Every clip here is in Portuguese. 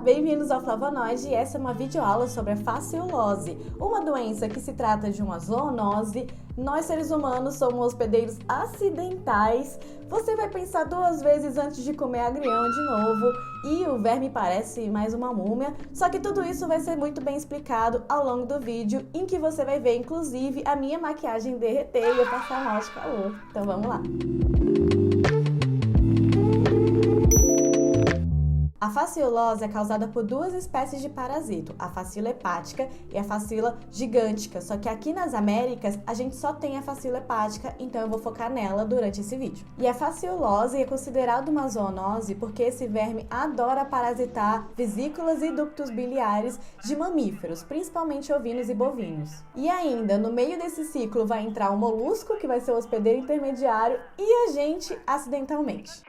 bem-vindos ao Flavonoide e essa é uma videoaula sobre a fasciolose, uma doença que se trata de uma zoonose. Nós, seres humanos, somos hospedeiros acidentais. Você vai pensar duas vezes antes de comer agrião de novo e o verme parece mais uma múmia. Só que tudo isso vai ser muito bem explicado ao longo do vídeo, em que você vai ver, inclusive, a minha maquiagem derreter e eu passar mal de calor. Então vamos lá! A fasciolose é causada por duas espécies de parasito, a Fasciola hepática e a Fasciola gigântica, só que aqui nas Américas a gente só tem a Fasciola hepática, então eu vou focar nela durante esse vídeo. E a fasciolose é considerada uma zoonose porque esse verme adora parasitar vesículas e ductos biliares de mamíferos, principalmente ovinos e bovinos. E ainda, no meio desse ciclo vai entrar o molusco, que vai ser o hospedeiro intermediário, e a gente acidentalmente.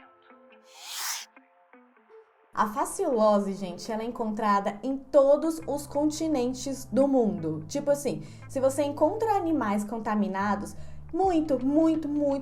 A fasciolose, gente, ela é encontrada em todos os continentes do mundo. Tipo assim, se você encontra animais contaminados, muito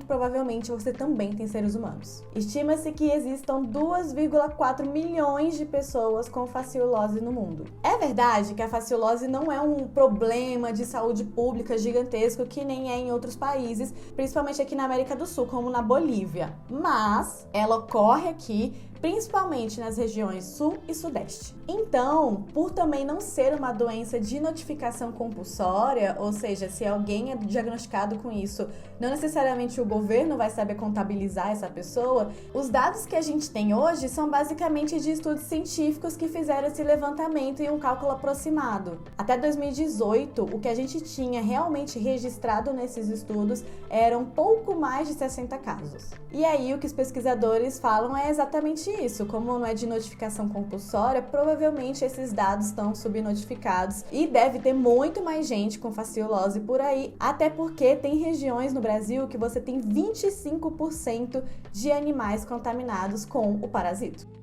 provavelmente você também tem seres humanos. Estima-se que existam 2,4 milhões de pessoas com fasciolose no mundo. É verdade que a fasciolose não é um problema de saúde pública gigantesco que nem é em outros países, principalmente aqui na América do Sul, como na Bolívia. Mas ela ocorre aqui, principalmente nas regiões sul e sudeste. Então, por também não ser uma doença de notificação compulsória, ou seja, se alguém é diagnosticado com isso, não necessariamente o governo vai saber contabilizar essa pessoa, os dados que a gente tem hoje são basicamente de estudos científicos que fizeram esse levantamento e um cálculo aproximado. Até 2018, o que a gente tinha realmente registrado nesses estudos eram pouco mais de 60 casos. E aí, o que os pesquisadores falam é exatamente isso. Como não é de notificação compulsória, provavelmente esses dados estão subnotificados e deve ter muito mais gente com fasciolose por aí, até porque tem regiões no Brasil que você tem 25% de animais contaminados com o parasito.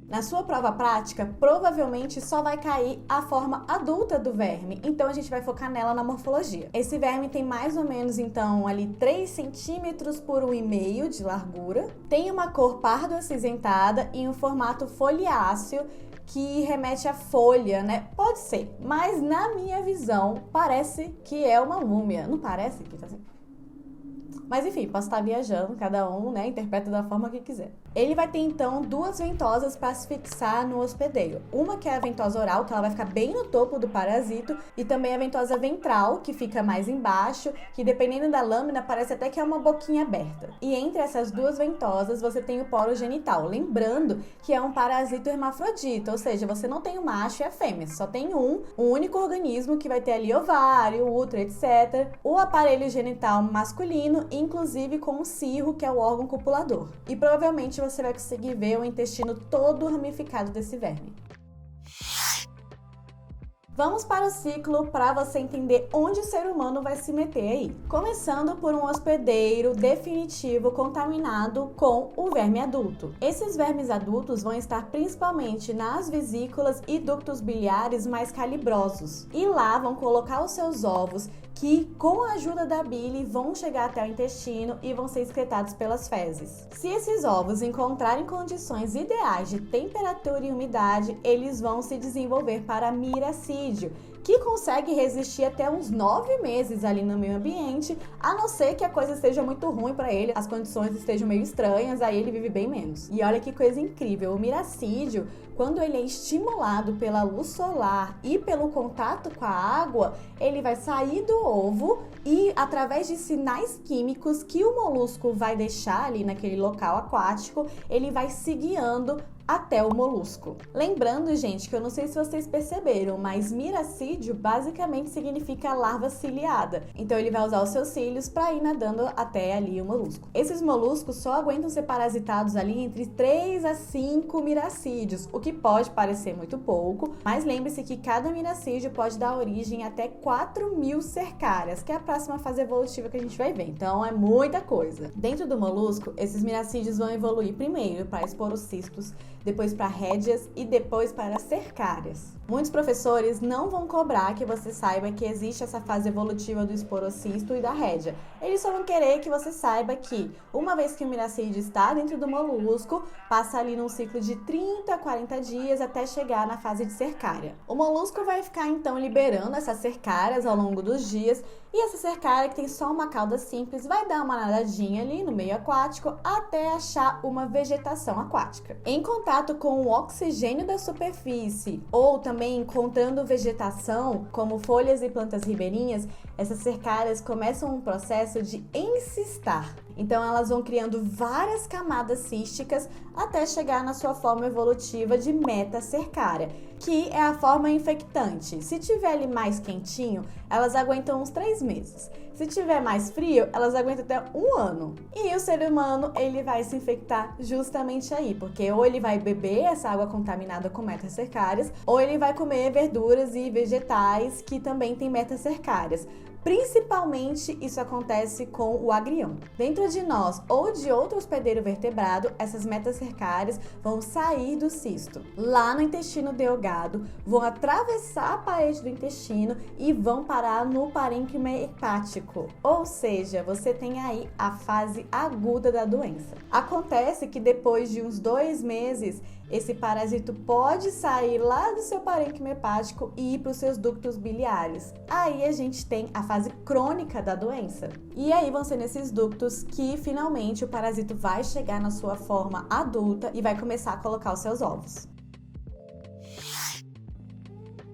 Na sua prova prática, provavelmente só vai cair a forma adulta do verme, então a gente vai focar nela na morfologia. Esse verme tem mais ou menos, então, ali 3 centímetros por 1,5 de largura, tem uma cor pardo acinzentada e um formato foliáceo, que remete à folha, né? Pode ser, mas na minha visão, parece que é uma múmia. Não parece que tá assim? Mas enfim, posso estar viajando, cada um, né, interpreta da forma que quiser. Ele vai ter, então, duas ventosas para se fixar no hospedeiro. Uma que é a ventosa oral, que ela vai ficar bem no topo do parasito, e também a ventosa ventral, que fica mais embaixo, que dependendo da lâmina, parece até que é uma boquinha aberta. E entre essas duas ventosas, você tem o poro genital. Lembrando que é um parasito hermafrodita, ou seja, você não tem o macho e a fêmea, só tem um único organismo que vai ter ali ovário, útero, etc. O aparelho genital masculino, inclusive com o cirro, que é o órgão copulador. E provavelmente você vai conseguir ver o intestino todo ramificado desse verme. Vamos para o ciclo para você entender onde o ser humano vai se meter aí. Começando por um hospedeiro definitivo contaminado com o verme adulto. Esses vermes adultos vão estar principalmente nas vesículas e ductos biliares mais calibrosos. E lá vão colocar os seus ovos, que com a ajuda da bile vão chegar até o intestino e vão ser excretados pelas fezes. Se esses ovos encontrarem condições ideais de temperatura e umidade, eles vão se desenvolver para miracídio, que consegue resistir até uns 9 meses ali no meio ambiente, a não ser que a coisa esteja muito ruim para ele, as condições estejam meio estranhas, aí ele vive bem menos. E olha que coisa incrível, o miracídio, quando ele é estimulado pela luz solar e pelo contato com a água, ele vai sair do ovo e, através de sinais químicos que o molusco vai deixar ali naquele local aquático, ele vai se guiando até o molusco. Lembrando, gente, que eu não sei se vocês perceberam, mas miracídio basicamente significa larva ciliada. Então ele vai usar os seus cílios para ir nadando até ali o molusco. Esses moluscos só aguentam ser parasitados ali entre 3 a 5 miracídios, o que pode parecer muito pouco, mas lembre-se que cada miracídio pode dar origem até 4.000 cercárias, que é a próxima fase evolutiva que a gente vai ver. Então é muita coisa. Dentro do molusco, esses miracídios vão evoluir primeiro para esporocistos, depois para rédeas e depois para cercárias. Muitos professores não vão cobrar que você saiba que existe essa fase evolutiva do esporocisto e da rédea. Eles só vão querer que você saiba que, uma vez que o miracídio está dentro do molusco, passa ali num ciclo de 30 a 40 dias até chegar na fase de cercária. O molusco vai ficar então liberando essas cercárias ao longo dos dias, e essa cercária, que tem só uma cauda simples, vai dar uma nadadinha ali no meio aquático até achar uma vegetação aquática. Em contato com o oxigênio da superfície ou também encontrando vegetação, como folhas e plantas ribeirinhas, essas cercárias começam um processo de encistar. Então elas vão criando várias camadas císticas até chegar na sua forma evolutiva de metacercária, que é a forma infectante. Se tiver ali mais quentinho, elas aguentam uns 3 meses. Se tiver mais frio, elas aguentam até 1 ano. E o ser humano, ele vai se infectar justamente aí, porque ou ele vai beber essa água contaminada com metacercárias, ou ele vai comer verduras e vegetais que também têm metacercárias. Principalmente isso acontece com o agrião. Dentro de nós ou de outro hospedeiro vertebrado, essas metacercárias vão sair do cisto. Lá no intestino delgado, vão atravessar a parede do intestino e vão parar no parênquima hepático. Ou seja, você tem aí a fase aguda da doença. Acontece que depois de uns 2 meses, esse parasito pode sair lá do seu parênquima hepático e ir para os seus ductos biliares. Aí a gente tem a fase crônica da doença. E aí vão ser nesses ductos que finalmente o parasito vai chegar na sua forma adulta e vai começar a colocar os seus ovos.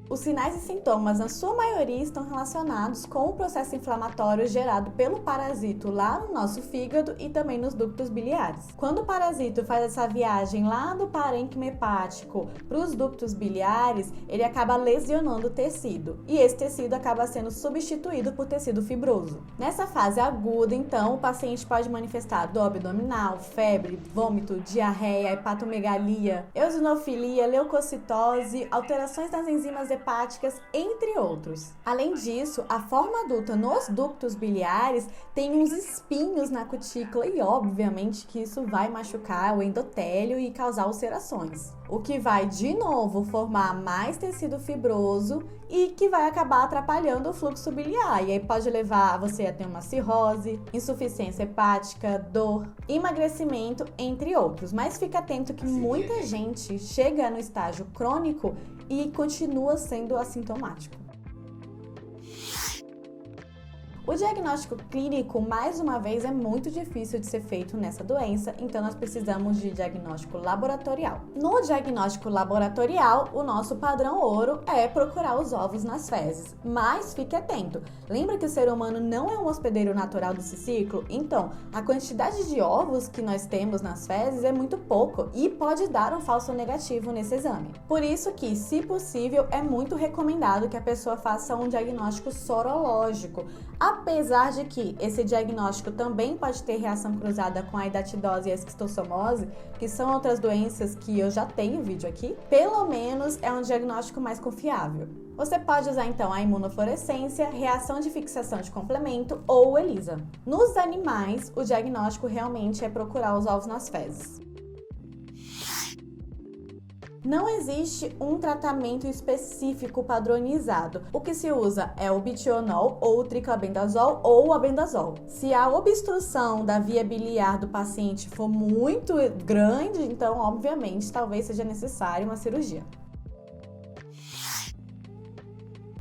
Os sinais e sintomas, na sua maioria, estão relacionados com o processo inflamatório gerado pelo parasito lá no nosso fígado e também nos ductos biliares. Quando o parasito faz essa viagem lá do parênquima hepático para os ductos biliares, ele acaba lesionando o tecido e esse tecido acaba sendo substituído por tecido fibroso. Nessa fase aguda, então, o paciente pode manifestar dor abdominal, febre, vômito, diarreia, hepatomegalia, eosinofilia, leucocitose, alterações das enzimas hepáticas, entre outros. Além disso, a forma adulta nos ductos biliares tem uns espinhos na cutícula e obviamente que isso vai machucar o endotélio e causar ulcerações, o que vai de novo formar mais tecido fibroso e que vai acabar atrapalhando o fluxo biliar, e aí pode levar você a ter uma cirrose, insuficiência hepática, dor, emagrecimento, entre outros. Mas fica atento que muita gente chega no estágio crônico e continua sendo assintomático. O diagnóstico clínico, mais uma vez, é muito difícil de ser feito nessa doença, então nós precisamos de diagnóstico laboratorial. No diagnóstico laboratorial, o nosso padrão ouro é procurar os ovos nas fezes, mas fique atento. Lembra que o ser humano não é um hospedeiro natural desse ciclo? Então, a quantidade de ovos que nós temos nas fezes é muito pouco e pode dar um falso negativo nesse exame. Por isso que, se possível, é muito recomendado que a pessoa faça um diagnóstico sorológico, apesar de que esse diagnóstico também pode ter reação cruzada com a hidatidose e a esquistossomose, que são outras doenças que eu já tenho vídeo aqui, pelo menos é um diagnóstico mais confiável. Você pode usar então a imunofluorescência, reação de fixação de complemento ou ELISA. Nos animais, o diagnóstico realmente é procurar os ovos nas fezes. Não existe um tratamento específico padronizado. O que se usa é o bitionol ou o triclabendazol ou o albendazol. Se a obstrução da via biliar do paciente for muito grande, então, obviamente, talvez seja necessária uma cirurgia.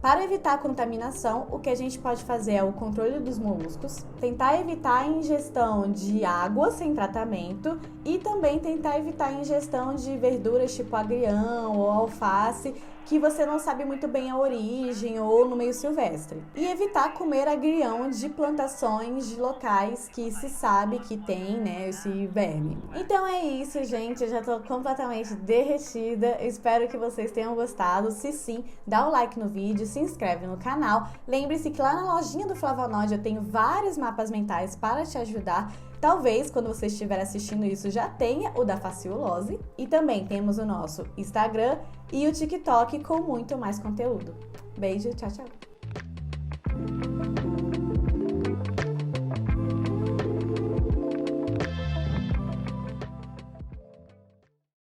Para evitar a contaminação, o que a gente pode fazer é o controle dos moluscos, tentar evitar a ingestão de água sem tratamento e também tentar evitar a ingestão de verduras tipo agrião ou alface, que você não sabe muito bem a origem ou no meio silvestre. E evitar comer agrião de plantações de locais que se sabe que tem, né, esse verme. Então é isso, gente. Eu já tô completamente derretida. Espero que vocês tenham gostado. Se sim, dá o like no vídeo, se inscreve no canal. Lembre-se que lá na lojinha do Flavonoide eu tenho vários mapas mentais para te ajudar. Talvez, quando você estiver assistindo isso, já tenha o da fasciolose. E também temos o nosso Instagram e o TikTok com muito mais conteúdo. Beijo, tchau, tchau!